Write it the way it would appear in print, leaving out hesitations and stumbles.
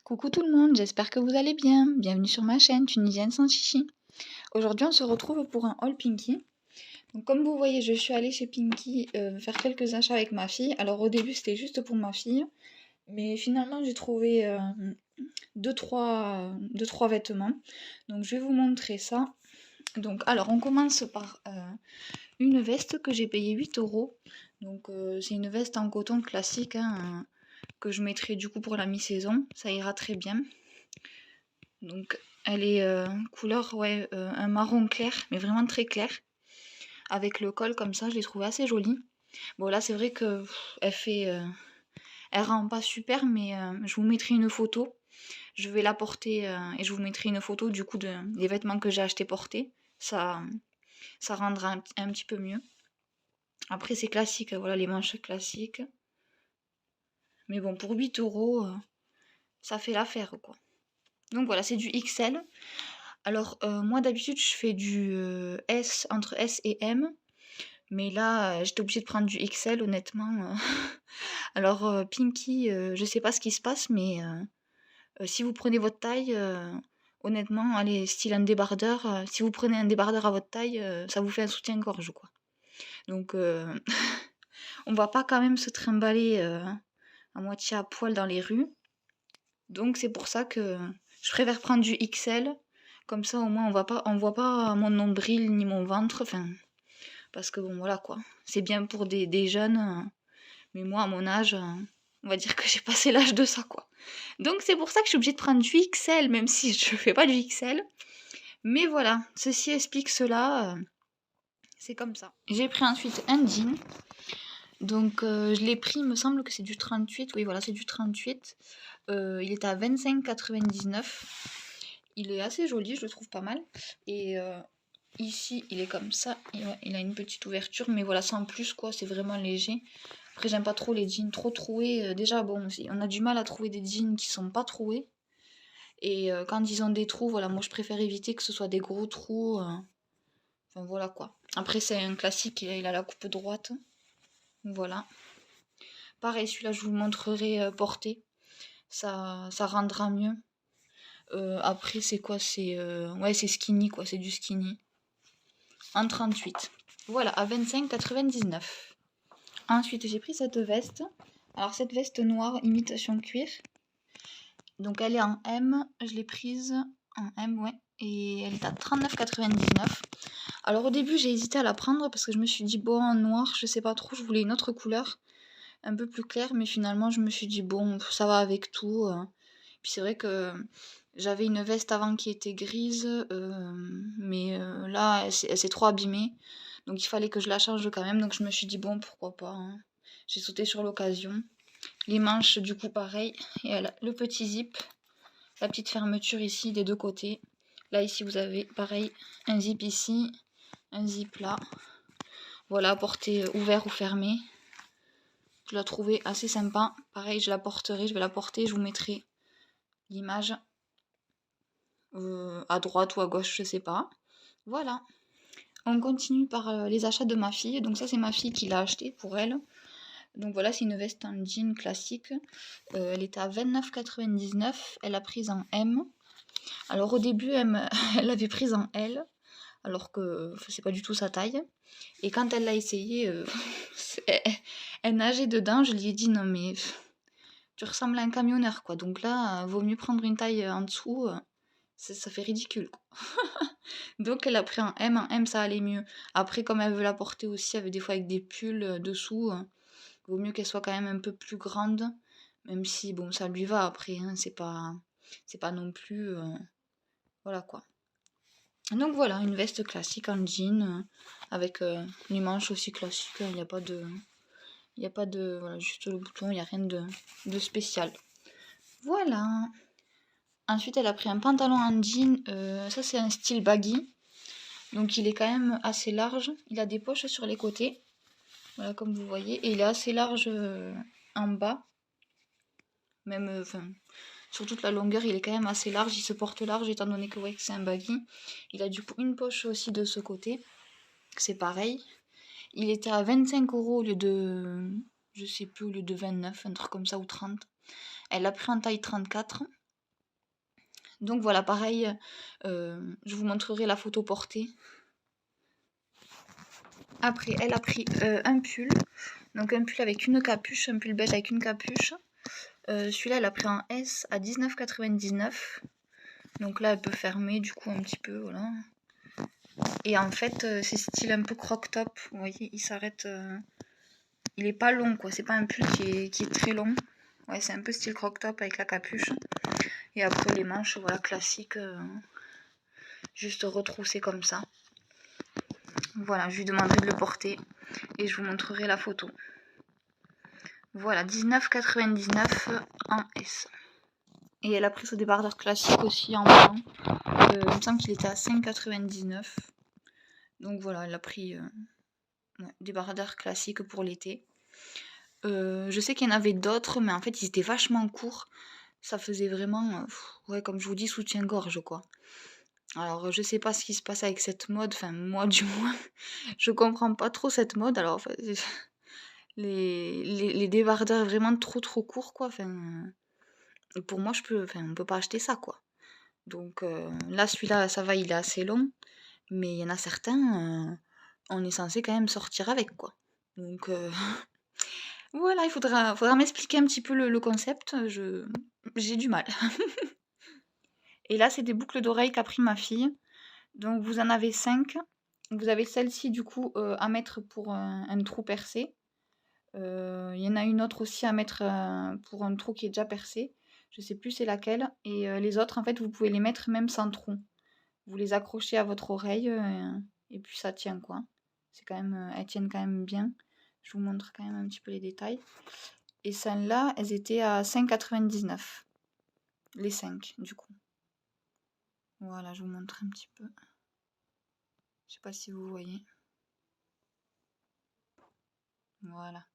Coucou tout le monde, j'espère que vous allez bien. Bienvenue sur ma chaîne Tunisienne sans chichi. Aujourd'hui on se retrouve pour un haul Pinky. Donc comme vous voyez, je suis allée chez Pinky faire quelques achats avec ma fille. Alors au début c'était juste pour ma fille, mais finalement j'ai trouvé 2-3 vêtements. Donc je vais vous montrer ça. Donc alors on commence par une veste que j'ai payé 8 €. Donc c'est une veste en coton classique, hein, que je mettrai du coup pour la mi-saison, ça ira très bien. Donc elle est couleur un marron clair, mais vraiment très clair. Avec le col comme ça, je l'ai trouvé assez jolie. Bon là c'est vrai que elle rend pas super, mais je vous mettrai une photo. Je vais la porter et je vous mettrai une photo du coup des vêtements que j'ai acheté portés. Ça rendra un petit peu mieux. Après c'est classique, voilà les manches classiques. Mais bon pour 8 €, ça fait l'affaire quoi. Donc voilà, c'est du XL. Alors moi d'habitude je fais du S, entre S et M. Mais là j'étais obligée de prendre du XL honnêtement. Alors Pinky, je sais pas ce qui se passe, mais si vous prenez votre taille, honnêtement, allez, style un débardeur, si vous prenez un débardeur à votre taille, ça vous fait un soutien-gorge quoi. Donc on va pas quand même se trimballer à moitié à poil dans les rues. Donc c'est pour ça que je préfère prendre du XL. Comme ça au moins on voit pas mon nombril ni mon ventre. Enfin, parce que bon voilà quoi. C'est bien pour des jeunes. Mais moi à mon âge, on va dire que j'ai passé l'âge de ça quoi. Donc c'est pour ça que je suis obligée de prendre du XL, même si je fais pas du XL. Mais voilà, ceci explique cela. C'est comme ça. J'ai pris ensuite un jean. Donc je l'ai pris, il me semble que c'est du 38. Oui voilà, c'est du 38. Il est à 25,99 €. Il est assez joli, je le trouve pas mal. Et ici, il est comme ça. Il a une petite ouverture, mais voilà, sans plus quoi, c'est vraiment léger. Après, j'aime pas trop les jeans trop troués. Déjà, bon, on a du mal à trouver des jeans qui sont pas troués. Et quand ils ont des trous, voilà, moi je préfère éviter que ce soit des gros trous. Enfin voilà quoi. Après, c'est un classique, il a la coupe droite. Voilà. Pareil, celui-là, je vous montrerai porté. Ça rendra mieux. Après, c'est quoi? Ouais, c'est skinny quoi, c'est du skinny. En 38. Voilà, à 25,99 €. Ensuite, j'ai pris cette veste. Alors, cette veste noire, imitation cuir. Donc, elle est en M. Je l'ai prise en M, ouais. Et elle est à 39,99 €. Alors, au début, j'ai hésité à la prendre parce que je me suis dit, bon, en noir, je sais pas trop, je voulais une autre couleur, un peu plus claire. Mais finalement, je me suis dit, bon, ça va avec tout. Puis, c'est vrai que j'avais une veste avant qui était grise, mais là, elle s'est trop abîmée. Donc, il fallait que je la change quand même. Donc, je me suis dit, bon, pourquoi pas, hein. J'ai sauté sur l'occasion. Les manches, du coup, pareil. Et elle a le petit zip, la petite fermeture ici des deux côtés. Là, ici, vous avez, pareil, un zip ici, un zip là. Voilà, portée ouvert ou fermé. Je la trouvais assez sympa. Pareil, je vais la porter, je vous mettrai l'image à droite ou à gauche, je sais pas. Voilà. On continue par les achats de ma fille. Donc ça, c'est ma fille qui l'a acheté pour elle. Donc voilà, c'est une veste en jean classique. Elle était à 29,99 €. Elle a prise en M. Alors au début, elle l'avait prise en L, alors que c'est pas du tout sa taille. Et quand elle l'a essayé, elle nageait dedans. Je lui ai dit non mais tu ressembles à un camionneur quoi. Donc là, vaut mieux prendre une taille en dessous. Ça fait ridicule quoi. Donc elle a pris un M. En M ça allait mieux. Après comme elle veut la porter aussi, avec des fois avec des pulls dessous, vaut mieux qu'elle soit quand même un peu plus grande. Même si bon ça lui va après, hein, c'est pas non plus. Voilà quoi. Donc voilà, une veste classique en jean, avec les manches aussi classiques. Il n'y a pas de. Il n'y a pas de. Voilà, juste le bouton, il n'y a rien de spécial. Voilà. Ensuite, elle a pris un pantalon en jean. Ça, c'est un style baggy. Donc, il est quand même assez large. Il a des poches sur les côtés. Voilà, comme vous voyez. Et il est assez large en bas. Même, sur toute la longueur, il est quand même assez large. Il se porte large étant donné que, ouais, que c'est un baggy. Il a du coup une poche aussi de ce côté. C'est pareil. Il était à 25 € au lieu de... Je sais plus, au lieu de 29, un truc comme ça, ou 30. Elle a pris en taille 34. Donc voilà, pareil, je vous montrerai la photo portée. Après, elle a pris un pull. Donc un pull avec une capuche, un pull beige avec une capuche. Celui-là, elle a pris en S à 19,99 €. Donc là, elle peut fermer du coup un petit peu, voilà. Et en fait, c'est style un peu croc-top. Vous voyez, il s'arrête... Il est pas long, quoi. C'est pas un pull qui est très long. Ouais, c'est un peu style croc-top avec la capuche. Et après, les manches, voilà, classiques. Juste retroussées comme ça. Voilà, je lui demanderai de le porter. Et je vous montrerai la photo. Voilà, 19,99 € en S. Et elle a pris ce débardeur classique aussi en blanc. Il me semble qu'il était à 5,99 €. Donc voilà, elle a pris débardeur classique pour l'été. Je sais qu'il y en avait d'autres, mais en fait, ils étaient vachement courts. Ça faisait vraiment, ouais, comme je vous dis, soutien-gorge, quoi. Alors, je sais pas ce qui se passe avec cette mode. Enfin, moi, du moins, je comprends pas trop cette mode. Alors, enfin, les débardeurs vraiment trop courts, quoi. Enfin, pour moi, on peut pas acheter ça, quoi. Donc là, celui-là, ça va, il est assez long. Mais il y en a certains, on est censé quand même sortir avec, quoi. Donc voilà, il faudra m'expliquer un petit peu le concept. J'ai du mal. Et là, c'est des boucles d'oreilles qu'a pris ma fille. Donc vous en avez 5. Vous avez celle-ci du coup à mettre pour un trou percé. Il y en a une autre aussi à mettre pour un trou qui est déjà percé. Je sais plus c'est laquelle. Et les autres, en fait, vous pouvez les mettre même sans trou. Vous les accrochez à votre oreille et puis ça tient, quoi. C'est quand même, elles tiennent quand même bien. Je vous montre quand même un petit peu les détails. Et celles-là, elles étaient à 5,99 €. Les 5, du coup. Voilà, je vous montre un petit peu. Je sais pas si vous voyez. Voilà.